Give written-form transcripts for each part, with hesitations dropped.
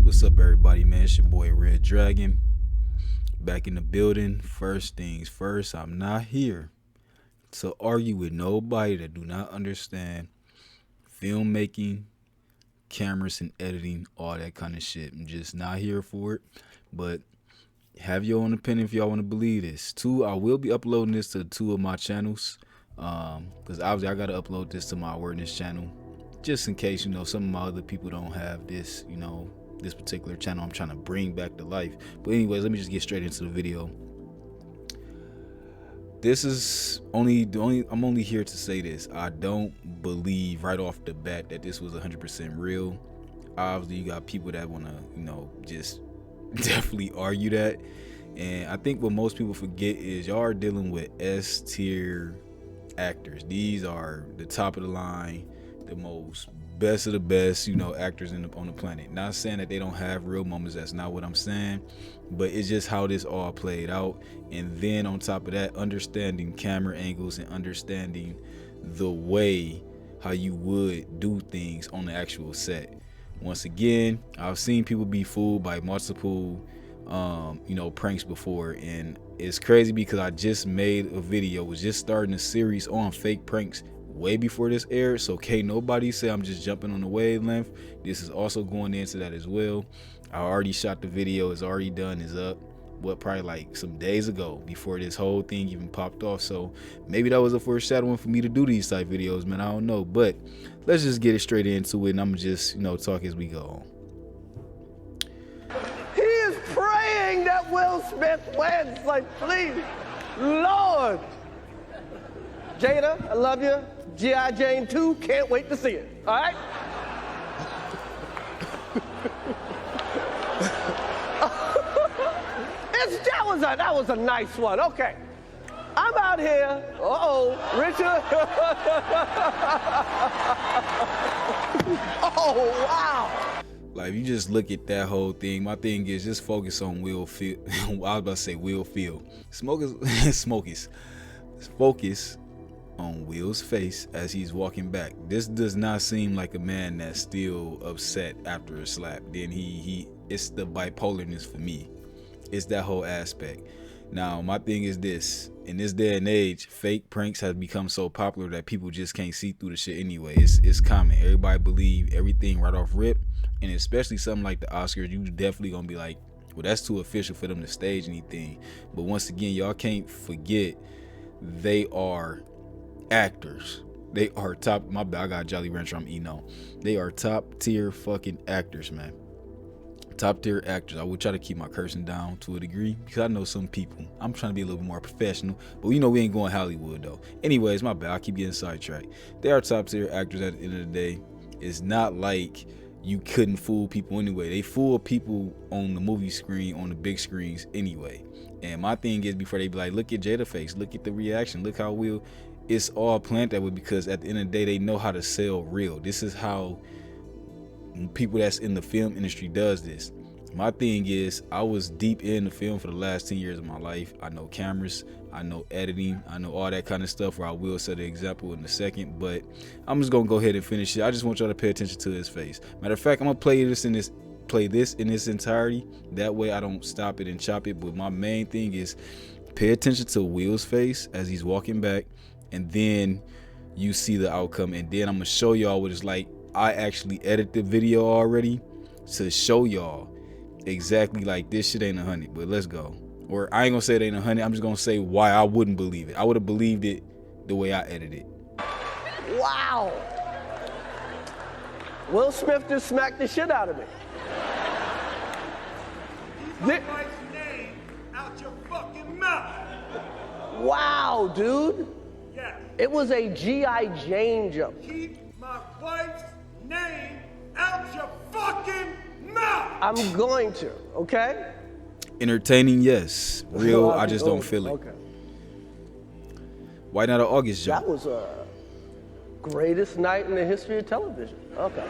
What's up, everybody, man? It's your boy Red Dragon back in the building. First things first, I'm not here to argue with nobody that do not understand filmmaking, cameras and editing, all that kind of shit. I'm just not here for it. But have your own opinion if y'all want to believe this. Two, I will be uploading this to two of my channels. Because obviously I gotta upload this to my awareness channel. Just in case, some of my other people don't have this, this particular channel I'm trying to bring back to life. But anyways, let me just get straight into the video. This is I'm only here to say this. I don't believe right off the bat that this was 100% real. Obviously, you got people that want to, just definitely argue that. And I think what most people forget is y'all are dealing with S tier actors. These are the top of the line, the most best of the best, actors on the planet. Not saying that they don't have real moments. That's not what I'm saying. But it's just how this all played out. And then on top of that, understanding camera angles and understanding the way how you would do things on the actual set. Once again, I've seen people be fooled by multiple pranks before, and it's crazy because I just made a video, was just starting a series on fake pranks way before this aired. So can't nobody say I'm just jumping on the wavelength. This is also going into that as well. I already shot the video, it's already done, is up, probably like some days ago before this whole thing even popped off. So maybe that was a foreshadowing for me to do these type videos, man. I don't know, but let's just get it straight into it, and I'm just talk as we go on. He is praying that Will Smith wins. Like, please, Lord. Jada, I love you. G.I. Jane 2, can't wait to see it. All right? That was a nice one. Okay. I'm out here. Richard. Oh, wow. Like, you just look at that whole thing. My thing is just focus on Will Field. I was about to say Will Field. Focus on Will's face as he's walking back. This does not seem like a man that's still upset after a slap. Then it's the bipolarness for me. It's that whole aspect. Now, my thing is this. In this day and age, fake pranks have become so popular that people just can't see through the shit anyway. It's common. Everybody believe everything right off rip. And especially something like the Oscars, you definitely gonna be like, well, that's too official for them to stage anything. But once again, y'all can't forget they are actors. They are top. My bad, I got Jolly Rancher I'm eating on. They are top tier fucking actors, man. Top tier actors. I will try to keep my cursing down to a degree because I know some people. I'm trying to be a little bit more professional, but we ain't going Hollywood though. Anyways, my bad. I keep getting sidetracked. They are top tier actors at the end of the day. It's not like you couldn't fool people anyway. They fool people on the movie screen, on the big screens anyway. And my thing is, before they be like, look at Jada face, look at the reaction, look how Will. It's all planned that way because at the end of the day, they know how to sell real. This is how people that's in the film industry does this. My thing is, I was deep in the film for the last 10 years of my life. I know cameras, I know editing, I know all that kind of stuff, where I will set an example in a second, but I'm just gonna go ahead and finish it. I just want y'all to pay attention to his face. Matter of fact, I'm gonna play this in its entirety. That way I don't stop it and chop it. But my main thing is pay attention to Will's face as he's walking back, and then you see the outcome. And then I'm gonna show y'all what it's like. I actually edited the video already to show y'all exactly, like, this shit ain't 100, but let's go. Or I ain't gonna say it ain't 100. I'm just gonna say why I wouldn't believe it. I would have believed it the way I edited it. Wow. Will Smith just smacked the shit out of me. My wife's name out your fucking mouth. Wow, dude. Yes. It was a G.I. Jane jump. Keep my wife's name out your fucking mouth. I'm going to, okay? Entertaining, yes. Real, I just don't feel it. Okay. Why not an August joke? That was a greatest night in the history of television. Okay.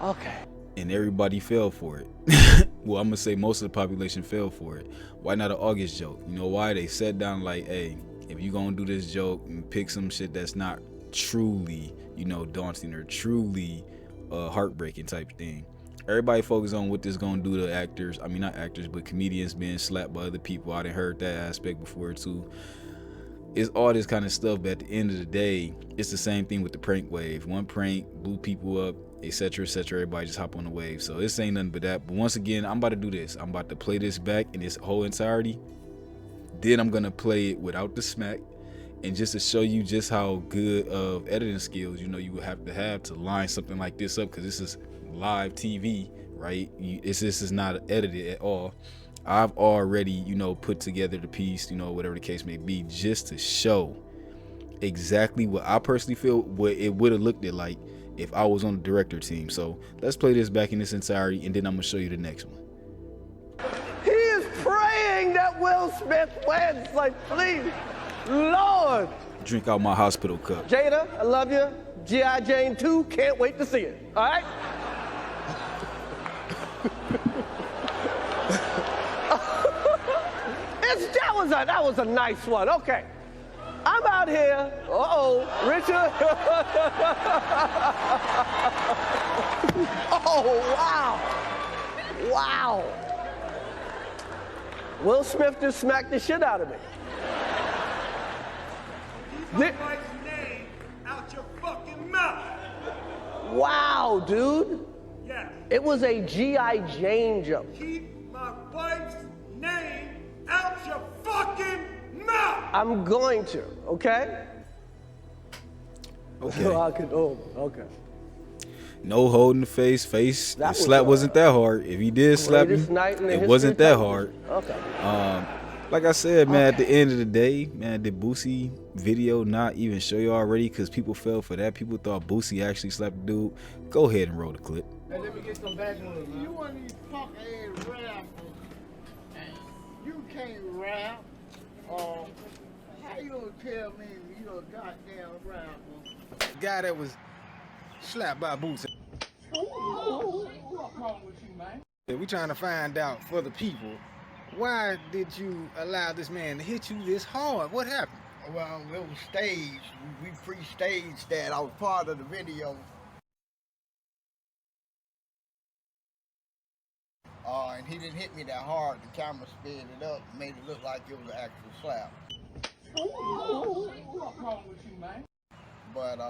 Okay. And everybody fell for it. Well, I'm gonna say most of the population fell for it. Why not an August joke? You know why? They sat down like, hey, if you gonna do this joke and pick some shit that's not truly, daunting or truly heartbreaking type thing, Everybody focus on what this gonna do to actors. I mean, not actors, but comedians being slapped by other people. I done heard that aspect before too. It's all this kind of stuff, but at the end of the day, it's the same thing with the prank wave. One prank blew people up, etc., etc. Everybody just hop on the wave. So this ain't nothing but that. But once again, I'm about to do this. I'm about to play this back in its whole entirety. Then I'm gonna play it without the smack, and just to show you just how good of editing skills you would have to line something like this up, because this is live TV, right? This is not edited at all. I've already put together the piece, whatever the case may be, just to show exactly what I personally feel what it would have looked like if I was on the director team. So let's play this back in its entirety, and then I'm gonna show you the next one. He is praying that Will Smith wins. Like, please, Lord. Drink out my hospital cup. Jada, I love you. G.I. Jane 2, can't wait to see it. All right? That was a nice one. Okay. I'm out here. Richard. Oh, wow. Wow. Will Smith just smacked the shit out of me. Keep my wife's name out your fucking mouth. Wow, dude. Yes. It was a G.I. Jane joke. Keep my wife's name out your fucking mouth. I'm going to, okay? Okay. Okay. No holding the face. The That slap was, wasn't that hard. If he did slap you, greatest night in the it history wasn't of that television. hard. Okay. Like I said, man, at the end of the day, man, did Boosie video not even show you already? Because people fell for that. People thought Boosie actually slapped the dude. Go ahead and roll the clip. Hey, let me get some background. You want these punk ass rappers? You can't rap. How you gonna tell me you a goddamn rapper? Guy that was slapped by Boosie. What's wrong with you, man? We trying to find out for the people, why did you allow this man to hit you this hard? What happened? Well, it was staged. We pre-staged that. I was part of the video. And he didn't hit me that hard. The camera sped it up and made it look like it was an actual slap. What's wrong with you, man? But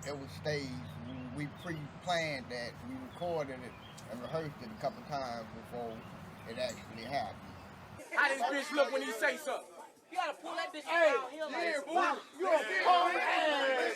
it was staged. We pre-planned that. We recorded it and rehearsed it a couple times before it actually happened. How this bitch look when he say something? You gotta pull that bitch around here like Wow, you a punk ass,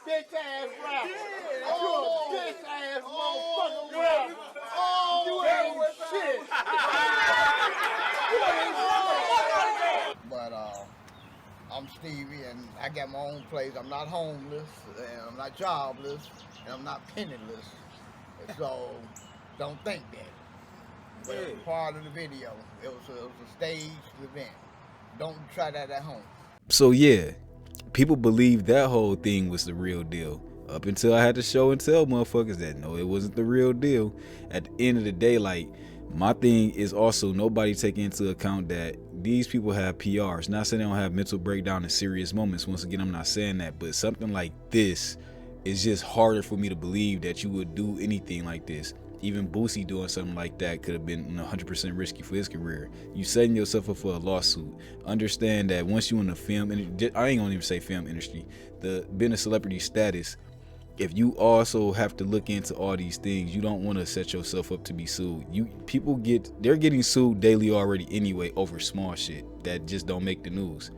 bitch ass rapper. You a bitch ass motherfucking rapper. You ain't shit. But I'm Stevie and I got my own place. I'm not homeless, and I'm not jobless, and I'm not penniless. So don't think that. But it was part of the video. It was a staged event. Don't try that at home. So yeah, people believed that whole thing was the real deal. Up until I had to show and tell motherfuckers that no, it wasn't the real deal. At the end of the day, like, my thing is also nobody taking into account that these people have PRs. Not saying they don't have mental breakdown in serious moments. Once again, I'm not saying that, but something like this is just harder for me to believe that you would do anything like this. Even Boosie doing something like that could have been 100% risky for his career. You setting yourself up for a lawsuit. Understand that once you in the film, and I ain't gonna even say film industry, being a celebrity status, if you also have to look into all these things, you don't want to set yourself up to be sued. They're getting sued daily already anyway over small shit that just don't make the news.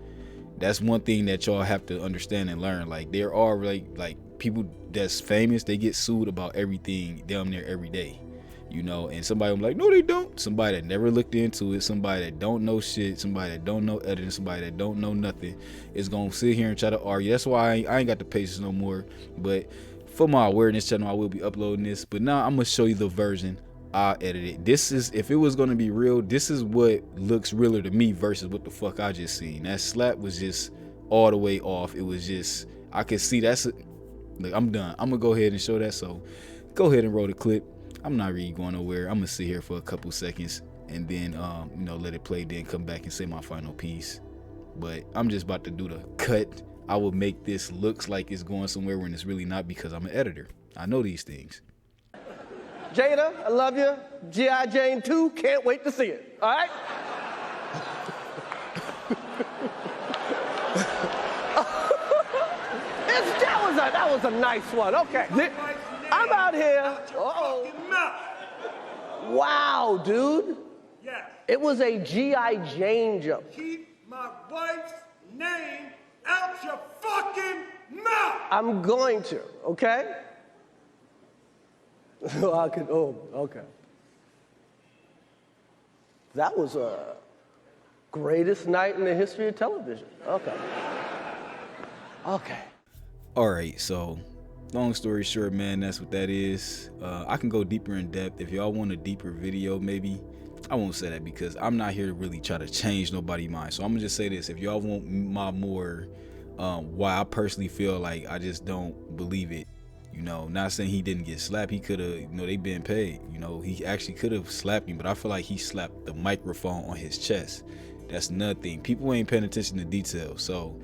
That's one thing that y'all have to understand and learn. Like, there are like people that's famous, they get sued about everything damn near every day, and somebody will be like, no they don't. Somebody that never looked into it, somebody that don't know shit, somebody that don't know editing, somebody that don't know nothing is gonna sit here and try to argue. That's why I ain't got the patience no more. But for my awareness channel, I will be uploading this. But now I'm gonna show you the version I edited. This is, if it was gonna be real, this is what looks realer to me versus what the fuck I just seen. That slap was just all the way off. It was just, I could see look, I'm done. I'm gonna go ahead and show that. So go ahead and roll the clip. I'm not really going nowhere. I'm gonna sit here for a couple seconds and then let it play, then come back and say my final piece. But I'm just about to do the cut. I will make this looks like it's going somewhere when it's really not, because I'm an editor. I know these things. Jada, I love you. G.I. Jane 2, can't wait to see it. All right? That was a nice one. Okay. I'm out here. Uh-oh. Wow, dude. Yes. It was a G.I. Jane jump. Keep my wife's name out your fucking mouth. I'm going to, okay? Okay. That was a greatest night in the history of television. Okay. Okay. All right, so long story short, man, that's what that is. I can go deeper in depth. If y'all want a deeper video, maybe. I won't say that because I'm not here to really try to change nobody's mind. So I'm gonna just say this. If y'all want my more, why I personally feel like I just don't believe it. You know, not saying he didn't get slapped. He could have, you know, they been paid. You know, he actually could have slapped me, but I feel like he slapped the microphone on his chest. That's another thing. People ain't paying attention to details. So,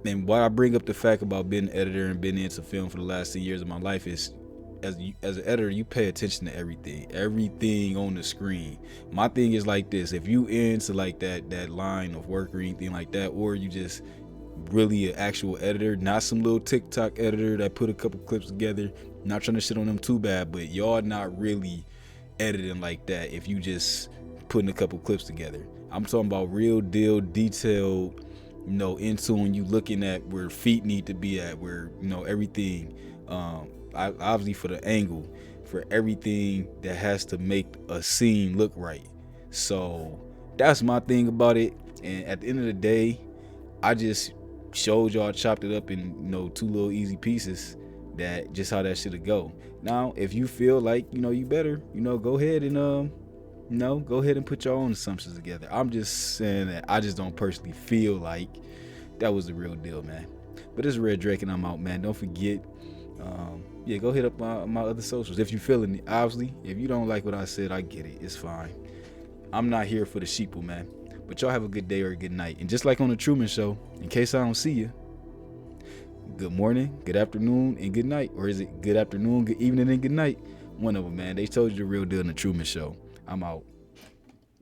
and why I bring up the fact about being an editor and being into film for the last 10 years of my life is, as an editor, you pay attention to everything on the screen. My thing is like this: if you into like that line of work or anything like that, or you just really an actual editor, not some little TikTok editor that put a couple clips together, not trying to shit on them too bad, but y'all not really editing like that if you just putting a couple clips together. I'm talking about real deal, detailed, you know, into when you looking at where feet need to be at, where, you know, everything, obviously for the angle, for everything that has to make a scene look right. So that's my thing about it. And at the end of the day, I just showed y'all, chopped it up in, you know, 2 little easy pieces, that just how that should go. Now, if you feel like, you know, you better, you know, go ahead and go ahead and put your own assumptions together. I'm just saying that I just don't personally feel like that was the real deal, man. But it's Red Drake and I'm out, man. Don't forget, yeah, go hit up my other socials if you feeling it. Obviously, if you don't like what I said, I get it. It's fine. I'm not here for the sheeple, man. But y'all have a good day or a good night. And just like on the Truman Show, in case I don't see you, good morning, good afternoon, and good night. Or is it good afternoon, good evening, and good night? One of them, man. They told you the real deal in the Truman Show. I'm out.